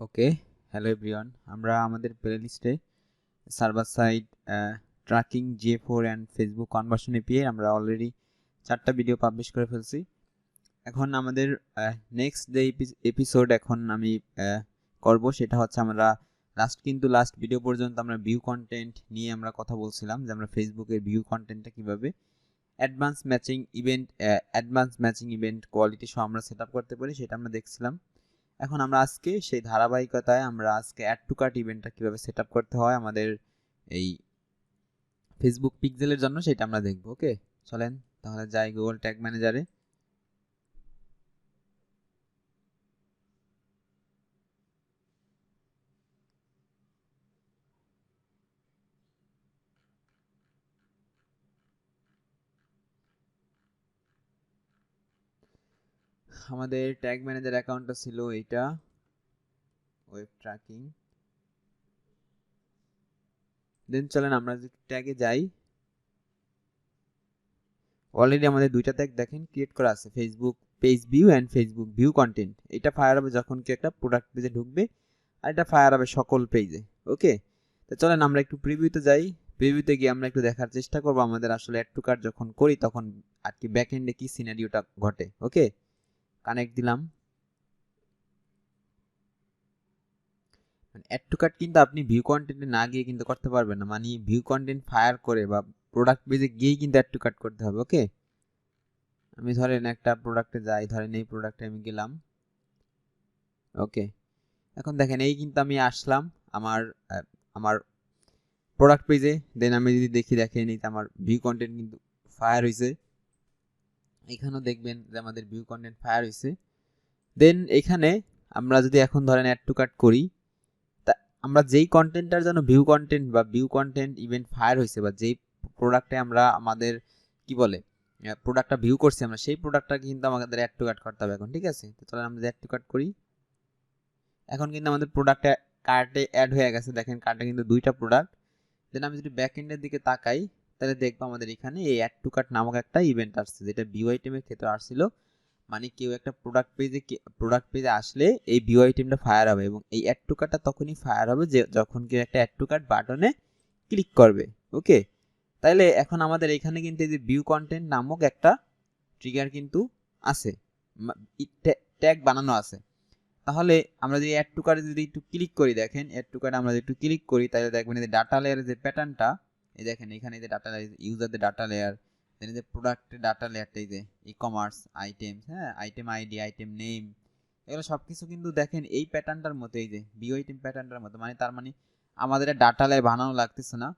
ওকে, hello everyone. আমরা আমাদের প্লেলিস্টে server side tracking GA4 and Facebook conversion API আমরা অলরেডি 4টা ভিডিও পাবলিশ করে ফেলছি। এখন আমাদের নেক্সট যে এপিসোড এখন আমি করব সেটা হচ্ছে আমরা লাস্ট ভিডিও পর্যন্ত আমরা ভিউ কন্টেন্ট নিয়ে আমরা কথা বলছিলাম যে আমরা ফেসবুকের ভিউ কন্টেন্টটা কীভাবে অ্যাডভান্স ম্যাচিং ইভেন্ট কোয়ালিটি সহ আমরা সেট আপ করতে পারি সেটা আমরা দেখছিলাম। এখন আমরা আজকে সেই ধারাবাহিকতায় আমরা আজকে অ্যাড টু কার্ট ইভেন্টটা কীভাবে সেট আপ করতে হয় আমাদের এই ফেসবুক পিক্সেলের জন্য সেটা আমরা দেখব। ওকে, চলেন তাহলে যাই গুগল ট্যাগ ম্যানেজারে। আমাদের ট্যাগ ম্যানেজার অ্যাকাউন্টটা ছিল এইটা, ওয়েব ট্র্যাকিং। দেন চলেন আমরা যদি ট্যাগে যাই, অলরেডি আমাদের দুইটা ট্যাগ দেখেন ক্রিয়েট করা আছে, Facebook page view and Facebook view content. এটা ফায়ার হবে যখন কি একটা প্রোডাক্ট পেজে ঢুকবে, আর এটা ফায়ার হবে সকল পেজে। ওকে, তো চলেন আমরা একটু প্রিভিউতে যাই। প্রিভিউতে গিয়ে আমরা একটু দেখার চেষ্টা করবো আমাদের আসলে অ্যাড টু কার্ট যখন করি তখন আর কি ব্যাক এন্ডে কি সিনারিওটা ঘটে। ওকে, কানেক্ট দিলাম। অ্যাড টু কার্ট কিন্তু আপনি ভিউ কন্টেন্টে না গিয়ে কিন্তু করতে পারবেন না, মানে ভিউ কন্টেন্ট ফায়ার করে বা প্রোডাক্ট পেজে গিয়েই কিন্তু অ্যাড টু কার্ট করতে হবে। ওকে, আমি ধরেন একটা প্রোডাক্টে যাই, ধরেন এই প্রোডাক্টে আমি গেলাম। ওকে, এখন দেখেন এই কিন্তু আমি আসলাম আমার আমার প্রোডাক্ট পেজে। দেন আমি যদি দেখেন এই আমার ভিউ কন্টেন্ট কিন্তু ফায়ার হয়েছে। এখানেও দেখবেন যে আমাদের ভিউ কন্টেন্ট ফায়ার হয়েছে। দেন এখানে আমরা যদি এখন ধরেন অ্যাড টু কার্ট করি, তা আমরা যেই কন্টেন্টটার জন্য ভিউ কন্টেন্ট ইভেন্ট ফায়ার হয়েছে বা যেই প্রোডাক্টে আমরা আমাদের কি বলে প্রোডাক্টটা ভিউ করছি আমরা, সেই প্রোডাক্টটাকে কিন্তু আমাদের অ্যাড টু কার্ট করতে হবে এখন। ঠিক আছে, তো চলেন আমরা অ্যাড টু কার্ট করি। এখন কিন্তু আমাদের প্রোডাক্টটা কার্টে অ্যাড হয়ে গেছে। দেখেন কার্টে কিন্তু দুইটা প্রোডাক্ট। দেন আমি যদি ব্যাক এন্ডের দিকে তাকাই তাহলে দেখবো আমাদের এখানে এই অ্যাড টু কার্ট নামক একটা ইভেন্ট আসছে, যেটা ভিউ আইটেমের ক্ষেত্রে আসছিল। মানে কেউ একটা প্রোডাক্ট পেজে আসলে এই ভিউ আইটেমটা ফায়ার হবে, এবং এই অ্যাড টু কার্টটা তখনই ফায়ার হবে যে যখন কেউ একটা অ্যাড টু কার্ট বাটনে ক্লিক করবে। ওকে, তাইলে এখন আমাদের এখানে কিন্তু এই যে ভিউ কন্টেন্ট নামক একটা ট্রিগার কিন্তু আছে, ট্যাগ বানানো আছে। তাহলে আমরা যদি অ্যাড টু কার্টে যদি একটু ক্লিক করি, দেখেন অ্যাড টু কার্টে আমরা যদি একটু ক্লিক করি তাহলে দেখবেন এই যে ডাটা লেয়ারের যে প্যাটার্নটা, এই দেখেন এখানে এই যে ডাটা লেয়ার, ইউজারদের ডাটা লেয়ার, দেন এই যে প্রোডাক্টের ডাটা লেয়ারটা, এই যে ই কমার্স আইটেমস, হ্যাঁ আইটেম আইডি, আইটেম নেম, এগুলো সব কিছু কিন্তু দেখেন এই প্যাটার্নটার মতো, এই যে বিও আইটেম প্যাটার্নটার মতো। মানে তার মানে আমাদের ডাটা লেয়ার বানানো লাগতেছে না।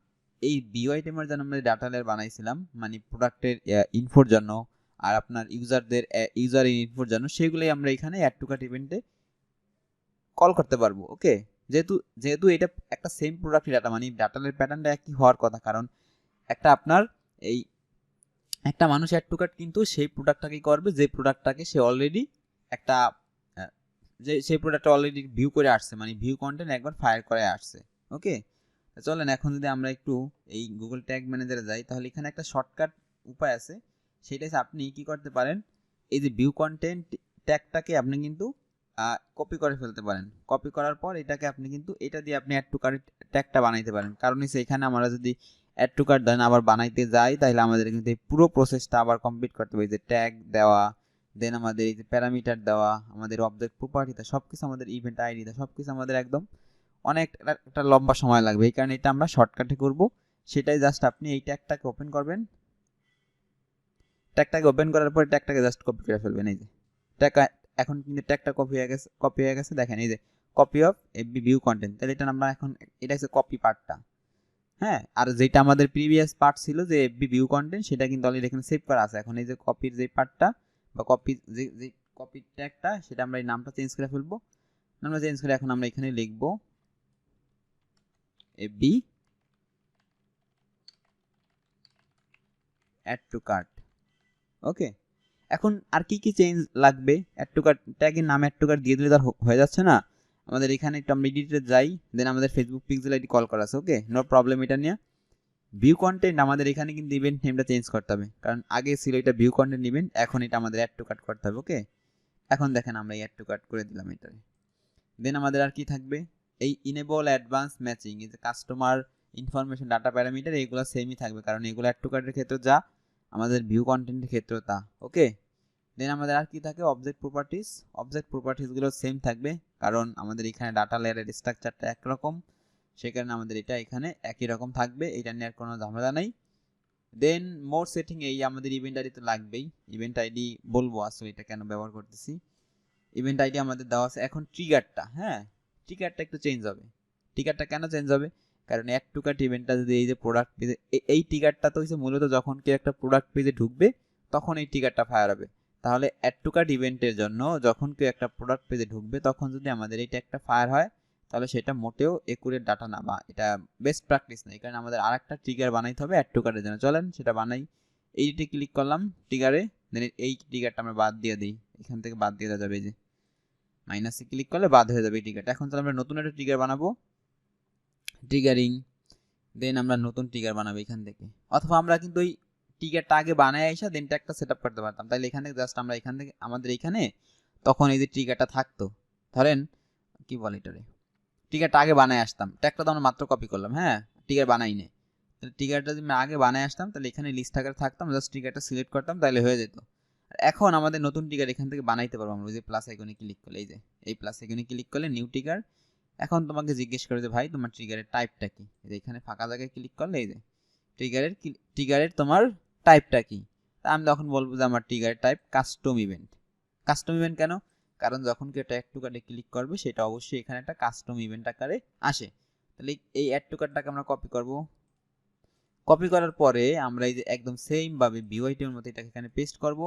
এই বিও আইটেমের জন্য আমরা ডাটা লেয়ার বানাইছিলাম, মানে প্রোডাক্টের ইনফোর জন্য আর আপনার ইউজার ইনফোর জন্য, সেগুলোই আমরা এখানে অ্যাড টু কার্ট ইভেন্টে কল করতে পারবো। ওকে, যেহেতু যেহেতু এটা একটা সেম প্রোডাক্ট ডাটা, মানে ডাটার প্যাটার্নটা একই হওয়ার কথা, কারণ একটা আপনার এই একটা মানুষ অ্যাড টু কার্ট কিন্তু সেই প্রোডাক্টটাকে করবে যে প্রোডাক্টটাকে সে অলরেডি একটা যে সেই প্রোডাক্টটা অলরেডি ভিউ করে আসছে, মানে ভিউ কন্টেন্ট একবার ফায়ার করে আসছে। ওকে, চলেন এখন যদি আমরা একটু এই গুগল ট্যাগ ম্যানেজারে যাই তাহলে এখানে একটা শর্টকাট উপায় আছে, সেটা হচ্ছে আপনি কি করতে পারেন, এই যে ভিউ কন্টেন্ট ট্যাগটাকে আপনি কিন্তু কপি করে ফেলতে পারেন। কপি করার পর এটাকে আপনি কিন্তু এটা দিয়ে আপনি অ্যাড টু কার্ট ট্যাগটা বানাইতে পারেন। কারণ হচ্ছে এখানে আমরা যদি অ্যাড টু কার্ট দেন আবার বানাইতে যাই তাহলে আমাদের কিন্তু এই পুরো প্রসেসটা আবার কমপ্লিট করতে হবে, যে ট্যাগ দেওয়া, দেন আমাদের এই যে প্যারামিটার দেওয়া, আমাদের অবজেক্ট প্রপার্টিতে সব কিছু, আমাদের ইভেন্ট আইডিতে সব কিছু আমাদের একদম অনেক একটা লম্বা সময় লাগবে। এই কারণে এটা আমরা শর্টকাটে করব। সেটাই জাস্ট আপনি এই ট্যাগটাকে ওপেন করবেন, ট্যাগটাকে ওপেন করার পর ট্যাগটাকে জাস্ট কপি করে ফেলবেন। এই যে ট্যাগ এখন কিন্তু ট্যাগটা কপি হয়ে গেছে দেখেন, এই যে copy of FB view content. তাহলে এটা আমরা এখন, এটা হচ্ছে কপি পার্টটা। হ্যাঁ, আর যেটা আমাদের প্রিভিয়াস পার্ট ছিল যে এফবি ভিউ কন্টেন্ট, সেটা কিন্তু অলরেডি এখানে সেভ করা আছে। এখন এই যে কপির যে পার্টটা বা যে কপি ট্যাগটা, সেটা আমরা এই নামটা চেঞ্জ করে ফেলবো। নামটা চেঞ্জ করে এখন আমরা এখানে লিখবো এফবি অ্যাড টু কার্ট। ওকে, এখন আর কি কি চেঞ্জ লাগবে, অ্যাড টু কার্ট ট্যাগের নাম অ্যাড টু কার্ট দিয়ে দিলে তার হয়ে যাচ্ছে না। আমাদের এখানে একটু আমরা এডিটে যাই, দেন আমাদের ফেসবুক পিক্সেল আইডি কল করা আছে। ওকে, নো প্রবলেম। এটা নিয়ে ভিউ কন্টেন্ট আমাদের এখানে কিন্তু ইভেন্ট নেমটা চেঞ্জ করতে হবে, কারণ আগে ছিল এটা ভিউ কন্টেন্ট ইভেন্ট, এখন এটা আমাদের অ্যাড টু কার্ট করতে হবে। ওকে, এখন দেখেন আমরা অ্যাড টু কার্ট করে দিলাম এটারে। দেন আমাদের আর কি থাকবে, এই ইনেবল অ্যাডভান্স ম্যাচিং, এই যে কাস্টমার ইনফরমেশন ডাটা প্যারামিটার, এইগুলো সেমই থাকবে, কারণ এগুলো অ্যাড টু কার্টের ক্ষেত্রে যা আমাদের ভিউ কন্টেন্টের ক্ষেত্রেও তা। ওকে, দেন আমাদের আর কি থাকে, অবজেক্ট প্রপার্টিস। অবজেক্ট প্রপার্টিসগুলো সেম থাকবে, কারণ আমাদের এখানে ডাটা লেয়ারের স্ট্রাকচারটা একরকম, সেই কারণে আমাদের এটা এখানে একই রকম থাকবে, এটা নিয়ে আর কোনো ঝামেলা নাই। দেন মোর সেটিং, এই আমাদের ইভেন্ট আইডি তো লাগবেই, ইভেন্ট আইডি বলবো আসলে এটা কেন ব্যবহার করতেছি। ইভেন্ট আইডি আমাদের দেওয়া আছে। এখন ট্রিগারটা, হ্যাঁ ট্রিগারটা একটু চেঞ্জ হবে। ট্রিগারটা কেন চেঞ্জ হবে, কারণ অ্যাড টু কার্ট ইভেন্টটা যদি এই যে প্রোডাক্ট পেজে, এই ট্রিগারটা তো হচ্ছে মূলত যখন কি একটা প্রোডাক্ট পেজে ঢুকবে তখন এই ট্রিগারটা ফায়ার হবে। তাহলে অ্যাড টু কার্ট ইভেন্টের জন্য যখন কেউ একটা প্রোডাক্ট পেজে ঢুকবে তখন যদি আমাদের এই ট্যাগটা ফায়ার হয় তাহলে সেটা মোটেও একুরেট ডাটা না, বা এটা বেস্ট প্র্যাকটিস না। এই কারণে আমাদের আরেকটা ট্রিগার বানাইতে হবে অ্যাড টু কার্টের জন্য। চলেন সেটা বানাই। এইটি ক্লিক করলাম ট্রিগারে, দেন এই ট্রিগারটা আমরা বাদ দিয়ে দিই, এখান থেকে বাদ দিয়ে দেওয়া যাবে, এই যে মাইনাসে ক্লিক করলে বাদ হয়ে যাবে এই ট্রিগারটা। এখন তাহলে আমরা নতুন একটা ট্রিগার বানাবো, ট্রিগারিং। দেন আমরা নতুন ট্রিগার বানাবো এখান থেকে, অথবা আমরা কিন্তু ওই ট্রিগারটা আগে বানায় আইসা দেন ট্যাগটা সেট আপ করতে পারতাম। তাহলে এখান থেকে জাস্ট আমরা এখান থেকে আমাদের এখানে তখন এই যে ট্রিগারটা থাকতো, ধরেন কি বলে এটারে, ট্রিগারটা আগে বানায় আসতাম, ট্যাগটা তো আমরা মাত্র কপি করলাম, হ্যাঁ ট্রিগার বানাই নে। তাহলে ট্রিগারটা যদি আমরা আগে বানায় আসতাম তাহলে এখানে লিস্ট আকারে থাকতাম, জাস্ট ট্রিগারটা সিলেক্ট করতাম তাহলে হয়ে যেত। এখন আমাদের নতুন ট্রিগার এখান থেকে বানাইতে পারবো আমরা, ওই যে প্লাস আইকনে ক্লিক করলে, এই যে এই প্লাস আইকনে ক্লিক করলে নিউ ট্রিগার। এখন তোমাকে জিজ্ঞেস করে যে ভাই তোমার ট্রিগারের টাইপটা কি, এই যে এখানে ফাঁকা জায়গায় ক্লিক করলে এই যে ট্রিগারের তোমার টাইপটা কি। তা আমি তখন বলবো যে আমার ট্রিগারের type custom event. Custom event কেন, কারণ যখন কেউ একটা অ্যাড টু কার্ডে ক্লিক করবে সেটা অবশ্যই এখানে একটা কাস্টম ইভেন্ট আকারে আসে। তাহলে এই অ্যাড টু কার্ডটাকে আমরা কপি করব, কপি করার পরে আমরা এই যে একদম সেম ভাবে ভিউ আইটেমের মতো এটাকে এখানে পেস্ট করব।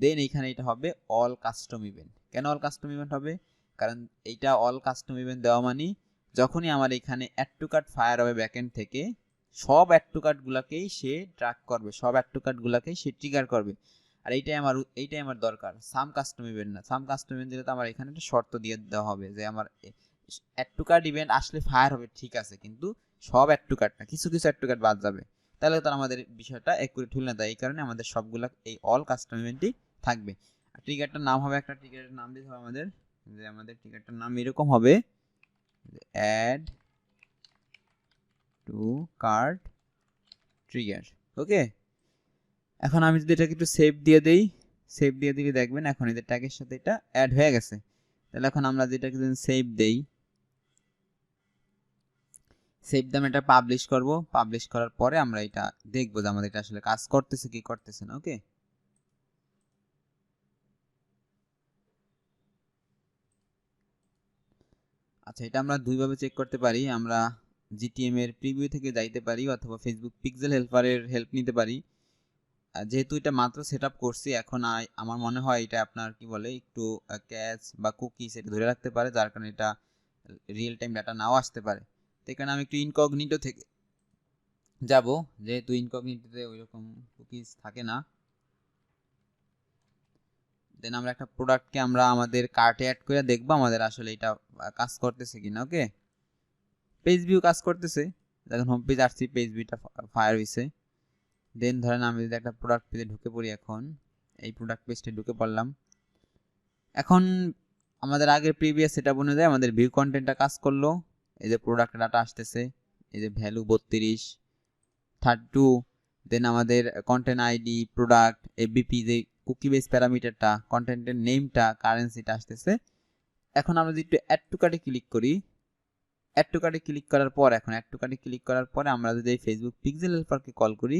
দেন এইখানে এটা হবে অল কাস্টম ইভেন্ট। কেন অল কাস্টম ইভেন্ট হবে, কারণ এইটা অল কাস্টম ইভেন্ট দেওয়া মানে যখনই আমার এখানে অ্যাড টু কার্ট ফায়ার হবে ব্যাকএন্ড থেকে, সব অ্যাড টু কার্টগুলোকেই সে ট্র্যাক করবে, সব অ্যাড টু কার্টগুলোকেই সে ট্রিগার করবে। আর এইটাই আমার দরকার, সাম কাস্টম ইভেন্ট না। সাম কাস্টম ইভেন্ট দিলে তো আমার এখানে একটা শর্ত দিয়ে দেওয়া হবে যে আমার অ্যাড টু কার্ট ইভেন্ট আসলে ফায়ার হবে, ঠিক আছে, কিন্তু সব অ্যাড টু কার্ট না, কিছু কিছু অ্যাড টু কার্ট বাদ যাবে। তাহলে তো আমাদের বিষয়টা একুরেট হল না, তাই এই কারণে আমাদের সবগুলা এই অল কাস্টম ইভেন্টই থাকবে। আর ট্রিগারটার নাম হবে, একটা ট্রিগারের নাম দিতে হবে আমাদের, যে আমাদের ট্রিগারটার নাম এরকম হবে অ্যাড টু কার্ট ট্রিগার। ওকে, এখন আমি যদি এটাকে একটু সেভ দিয়ে দেই, সেভ দিয়ে দিলে দেখবেন এখন এদের ট্যাগের সাথে এটা অ্যাড হয়ে গেছে। তাহলে এখন আমরা যেটাকে যদি সেভ দেই, সেভ দাম এটা পাবলিশ করব, পাবলিশ করার পরে আমরা এটা দেখবো যে আমাদের এটা আসলে কাজ করতেছে কি করতেছে না। ওকে, আচ্ছা এটা আমরা দুইভাবে চেক করতে পারি, আমরা জিটিএম এর প্রিভিউ থেকে যাইতে পারি অথবা ফেসবুক পিক্সেল হেল্পারের হেল্প নিতে পারি। যেহেতু এটা মাত্র সেট আপ করছি, এখন আমার মনে হয় এটা আপনার কি বলে একটু ক্যাচ বা কুকিজ এটা ধরে রাখতে পারে, যার কারণে এটা রিয়েল টাইম ডাটা নাও আসতে পারে। তো এখানে আমি একটু ইনকগনিটো থেকে যাব, যেহেতু ইনকগনিটোতে ওইরকম কুকিজ থাকে না। দেন আমরা একটা প্রোডাক্টকে আমরা আমাদের কার্টে অ্যাড করে দেখবো আমাদের আসলে এটা কাজ করতেছে কিনা। ওকে, পেজ ভিউ কাজ করতেছে, যখন হোম পেজ আসছি পেজ ভিউটা ফায়ার হয়েছে। দেন ধরেন আমি যদি একটা প্রোডাক্ট পেজে ঢুকে পড়ি, এখন এই প্রোডাক্ট পেজটা ঢুকে পড়লাম, এখন আমাদের আগের প্রিভিয়াস সেটআপ অনুযায়ী আমাদের ভিউ কন্টেন্টটা কাজ করলো। এই যে প্রোডাক্ট ডাটা আসতেছে, এই যে ভ্যালু 32 32, দেন আমাদের কন্টেন্ট আইডি, প্রোডাক্ট, এবিপি যে কুকি বেস প্যারামিটারটা, কন্টেন্টের নেমটা, কারেন্সিটা আসতেছে। এখন আমরা যদি একটু অ্যাড টু কার্টে ক্লিক করি, অ্যাড টু কার্টে ক্লিক করার পর, এখন অ্যাড টু কার্টে ক্লিক করার পরে আমরা যদি এই ফেসবুক পিক্সেল হেল্পারকে কল করি,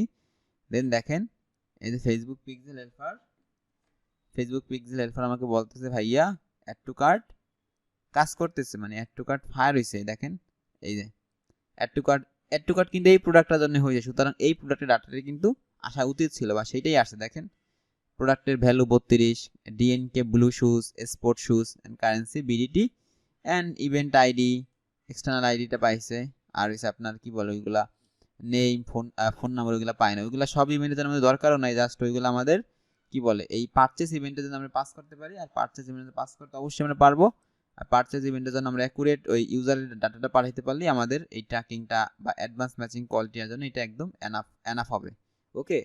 দেন দেখেন এই যে ফেসবুক পিক্সেল হেল্পার আমাকে বলতেছে ভাইয়া অ্যাড টু কার্ট কাজ করতেছে, মানে অ্যাড টু কার্ট ফায়ার হয়েছে। দেখেন এই যে অ্যাড টু কার্ট কিন্তু এই প্রোডাক্টটার জন্য হয়েছে, সুতরাং এই প্রোডাক্টের ডাটাটি কিন্তু আসা উচিত ছিল বা সেইটাই আসে। দেখেন প্রোডাক্টের value 32, DNK blue shoes, sport shoes and currency BDT and event ID, external আইডিটা পাইছে। আর হচ্ছে আপনার কি বলে ওইগুলা নেম, ফোন নাম্বার ওইগুলো পায় না, ওইগুলো সব ইভেন্টের আমাদের দরকারও নাই, জাস্ট ওইগুলো আমাদের কি বলে এই পারচেস ইভেন্টে যদি আমরা পাস করতে পারি, আর পারচেস ইভেন্টে পাস করতে অবশ্যই আমরা পারবো। আর পারচেস ইভেন্টের জন্য আমরা অ্যাকুরেট ওই ইউজারের ডাটাটা পাঠাইতে পারলেই আমাদের এই ট্র্যাকিংটা বা অ্যাডভান্স ম্যাচিং কোয়ালিটির জন্য এটা একদম এনাফ হবে। ওকে,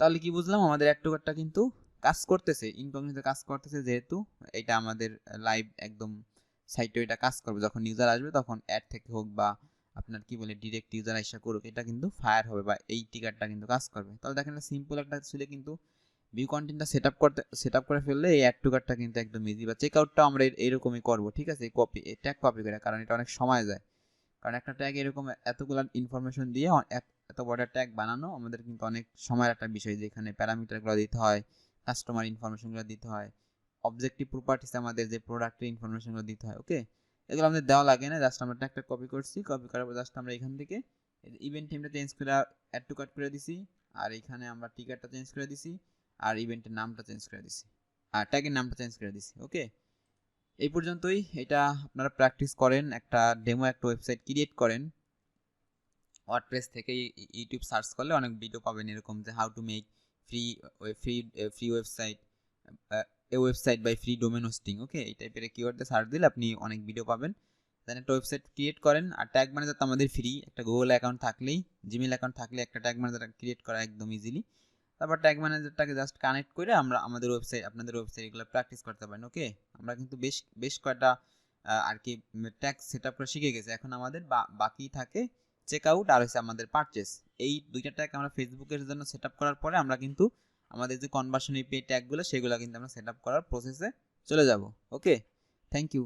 তাহলে কি বুঝলাম, আমাদের অ্যাড টু কার্টটা কিন্তু কাজ করতেছে, ইনকগনিটো কাজ করতেছে, যেহেতু এটা আমাদের লাইভ একদম সাইটে এটা কাজ করবে, যখন ইউজার আসবে তখন অ্যাড থেকে হোক বা আপনার কি বলে ডিরেক্ট ইউজার আইসা করুক, এটা কিন্তু ফায়ার হবে বা এই টিকারটা কিন্তু কাজ করবে। তাহলে দেখেন সিম্পল একটা ছিল, কিন্তু ভিউ কন্টেন্টটা সেট আপ করে ফেললে এই অ্যাড টু কার্টটা কিন্তু একদম ইজি, বা চেক আউটটা আমরা এইরকমই করবো, ঠিক আছে, কপি ট্যাগ কপি করে, কারণ এটা অনেক সময় যায়। কারণ একটা ট্যাগ এরকম এতগুলো ইনফরমেশন দিয়ে এত বড় ট্যাগ বানানো আমাদের কিন্তু অনেক সময়ের একটা বিষয়, যেখানে প্যারামিটারগুলো দিতে হয়, কাস্টমার ইনফরমেশনগুলো দিতে হয়, অবজেক্টিভ প্রপার্টিস আমাদের যে প্রোডাক্টের ইনফরমেশনগুলো দিতে হয়। ওকে, এগুলো আমাদের দেওয়া লাগে না, জাস্ট আমরা ট্যাগটা কপি করছি, কপি করার পর জাস্ট আমরা এখান থেকে ইভেন্ট টিমটা চেঞ্জ করে অ্যাড টু কার্ট করে দিছি, আর এখানে আমরা টিকারটা চেঞ্জ করে দিছি, আর ইভেন্টের নামটা চেঞ্জ করে দিছি, আর ট্যাগের নামটা চেঞ্জ করে দিছি। ওকে, এই পর্যন্তই। এটা আপনারা প্র্যাকটিস করেন, একটা ডেমো একটা ওয়েবসাইট ক্রিয়েট করেন ওয়ার্ডপ্রেস থেকে, ইউটিউব সার্চ করলে অনেক ভিডিও পাবেন এরকম, যে how to make free free free website, a website by free domain hosting. Okay, এই টাইপের কিওয়ার্ডে সার্চ দিলে আপনি অনেক ভিডিও পাবেন। দেন একটা ওয়েবসাইট ক্রিয়েট করেন, আর ট্যাগ ম্যানেজার তো আমাদের ফ্রি, একটা গুগল অ্যাকাউন্ট থাকলেই, জিমেল অ্যাকাউন্ট থাকলে একটা ট্যাগ ম্যানেজার ক্রিয়েট করা একদম ইজিলি। তারপর ট্যাগ ম্যানেজারটাকে জাস্ট কানেক্ট করে আমরা আমাদের ওয়েবসাইট, আপনাদের ওয়েবসাইট এগুলো প্র্যাকটিস করতে পারেন। ওকে, আমরা কিন্তু বেশ বেশ কয়েকটা আর কি ট্যাগ সেট আপ করে শিখে গেছে, এখন আমাদের বাকি থাকে চেক আউট আর হচ্ছে আমাদের পারচেস। এই দুইটা ট্যাগ আমরা ফেসবুকের জন্য সেট আপ করার পরে আমরা কিন্তু আমাদের যে কনভার্সন এপিআই ট্যাগগুলো সেগুলো কিন্তু আমরা সেট আপ করার প্রসেসে চলে যাব। ওকে, থ্যাংক ইউ।